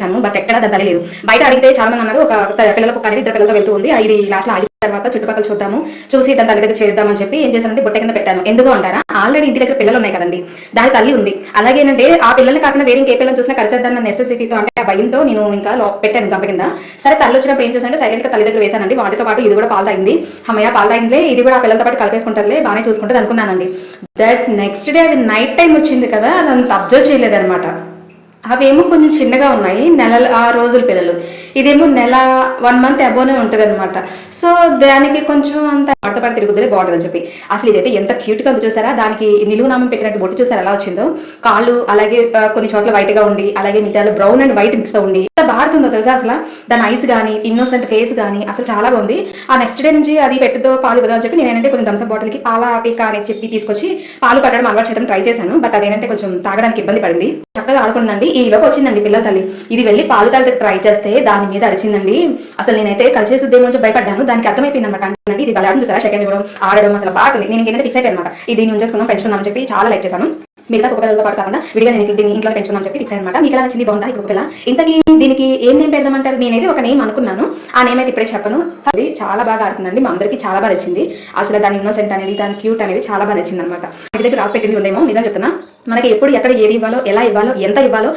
చూసాను, బట్ ఎక్కడ దాని తల్లి లేదు. బయట అడిగితే చాలా మంది అన్నారు ఒక పిల్లలకు ఒక ఇద్దరు పిల్లలతో వెళ్తూ ఉంది, ఇది లాస్ట్ ఆగిన తర్వాత చుట్టుపక్కల చూద్దాము, చూసి దాని తల్లి దగ్గర చేద్దామని చెప్పి ఏం చేశానంటే బుట్ట కింద పెట్టాను. ఎందుకు అంటారా, ఆల్రెడీ ఇంటి దగ్గర పిల్లలు ఉన్నాయి కదండి, దాని తల్లి ఉంది. అలాగే ఏంటంటే ఆ పిల్లల్ని కాకుండా వేరే ఇంకే పిల్లలు చూసినా కలిసేద్దాన్న నెసెసిటీతో, అంటే ఆ భయంతో నేను ఇంకా పెట్టాను గంప కింద. సరే తల్లి వచ్చినప్పుడు ఏం చేశానంటే సైలెంట్ గా తల్లి దగ్గర వేసానండి. వాటితో పాటు ఇది కూడా పాలు తాగింది. అమ్మయ్య పాలు తాగిందిలే, ఇది కూడా ఆ పిల్లలతో పాటు కలిపేసుకుంటారులే, బాగానే చూసుకుంటుంది అనుకున్నానండి. దట్ నెక్స్ట్ డే అది నైట్ టైం వచ్చింది కదా, అదంత అబ్జర్వ్ చేయలేదన్నమాట. అవేమో కొంచెం చిన్నగా ఉన్నాయి, నెలలు 6 రోజుల పిల్లలు. ఇదేమో నెల 1 మంత్ అబోనే ఉంటుంది అనమాట. సో దానికి కొంచెం అంత పడతపడి తిరుగుతుందే బాగుంటుంది అని చెప్పి అసలు ఇదైతే ఎంత క్యూట్గా ఉంది చూసారా. దానికి నిలువు నామం పెట్టినట్టు బొట్టు చూసారా ఎలా వచ్చిందో, కాళ్ళు అలాగే కొన్ని చోట్ల వైట్ గా ఉండి, అలాగే మిగతా బ్రౌన్ అండ్ వైట్ మిక్స్ ఉండి ఎంత బాగుంటుందో తెలుసా. అసలు దాని ఐస్ కానీ ఇన్నోసెంట్ ఫేస్ కానీ అసలు చాలా బాగుంది. ఆ నెక్స్ట్ డే నుంచి అది పెట్టుతో పాలు ఇవ్వదు అని చెప్పి నేనంటే కొంచెం థమ్స్అప్ బాటిల్కి పాల పీక అనేసి చెప్పి తీసుకొచ్చి పాలు పట్టడం అలవాటు చేయడం ట్రై చేశాను. బట్ అదేంటంటే కొంచెం తాగడానికి ఇబ్బంది పడింది. చక్కగా ఆడుకుందండి. ఈ లోపు వచ్చిందండి పిల్లల తల్లి. ఇది వెళ్ళి పాలు తాగితే ట్రై చేస్తే దాని మీద అరిచిందండి. అసలు నేనైతే కలిసేసుద్దేమో నుంచి భయపడ్డాను. దానికి అర్థమైపోయింది అనమాట. అంటే ఇది బలాడం చూసారా, సెకండ్ ఇవ్వడం ఆడడం అసలు బాగుంది. నేను ఏంటంటే ఫిక్స్ అయిపోయాను అనమాట, ఇది ఉంచేసుకున్నాం పెంచుకుందాం అని చెప్పి చాలా లైక్ చేశాను. మిగతా కుక్క పిల్లలతో పాటు కాకుండా విడిగా నేను దీన్ని ఇంట్లో పెంచుకుందాం చెప్పి ఫిక్స్ అనమాట. మీకు ఎలా నచ్చింది, బాగుందా ఈ కుక్క పిల్ల? ఇంతకీ దీనికి ఏం నేమ్ పెడదామంటారు? నేనైతే ఒక నేమ్ అనుకున్నాను, ఆ నేమ్ అయితే ఇప్పుడే చెప్పను. అది చాలా బాగా ఆడుతుందండి, మా అందరికి చాలా బాగా నచ్చింది. అసలు దాని ఇన్నోసెంట్ అనేది, దాని క్యూట్ అనేది చాలా బాగా నచ్చింది అనమాట. ఇంటి దగ్గర రాసి పెట్టింది ఉందేమో, నిజం చెప్తున్నా. మనకి ఎప్పుడు ఎక్కడ ఏది ఇవ్వాలో, ఎలా ఇవ్వాలో, ఎంత ఇవ్వాలో